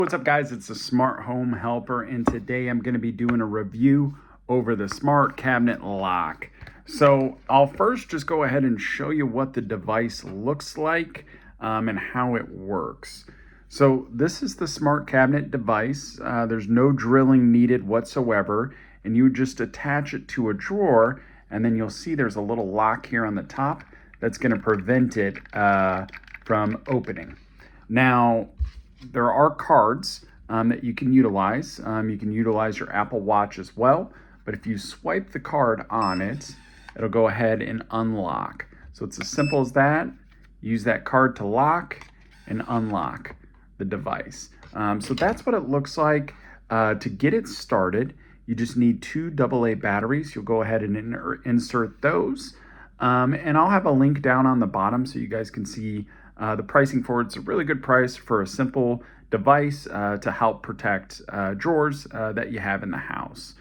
What's up guys, it's the Smart Home Helper, and today I'm going to be doing a review over the smart cabinet lock. So I'll first just go ahead and show you what the device looks like and how it works. So this is the smart cabinet device. There's no drilling needed whatsoever, and you just attach it to a drawer, and then you'll see there's a little lock here on the top that's going to prevent it from opening. Now, there are cards that you can utilize. You can utilize your Apple Watch as well, but if you swipe the card on it, it'll go ahead and unlock. So it's as simple as that. Use that card to lock and unlock the device. So that's what it looks like. To get it started, you just need two AA batteries. You'll go ahead and insert those. And I'll have a link down on the bottom so you guys can see the pricing for it. It's a really good price for a simple device to help protect drawers that you have in the house.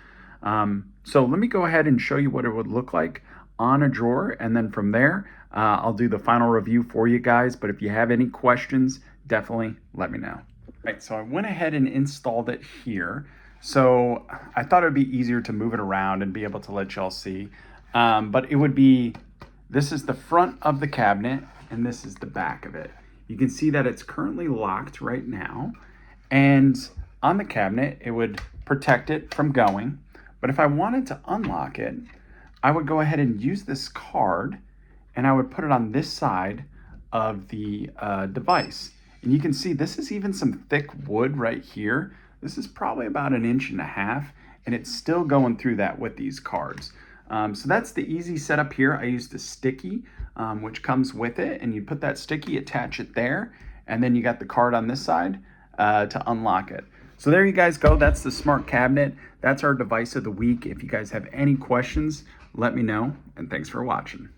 So let me go ahead and show you what it would look like on a drawer, and then from there I'll do the final review for you guys. But if you have any questions, definitely let me know. All right, so I went ahead and installed it here. So I thought it would be easier to move it around and be able to let y'all see. But it would be, this is the front of the cabinet and this is the back of it. You can see that it's currently locked right now. And on the cabinet, it would protect it from going. But if I wanted to unlock it, I would go ahead and use this card and I would put it on this side of the device. And you can see this is even some thick wood right here. This is probably about 1.5 inches, and it's still going through that with these cards. So that's the easy setup here. I used a sticky, which comes with it, and you put that sticky, attach it there, and then you got the card on this side to unlock it. So there you guys go. That's the smart cabinet. That's our device of the week. If you guys have any questions, let me know, and thanks for watching.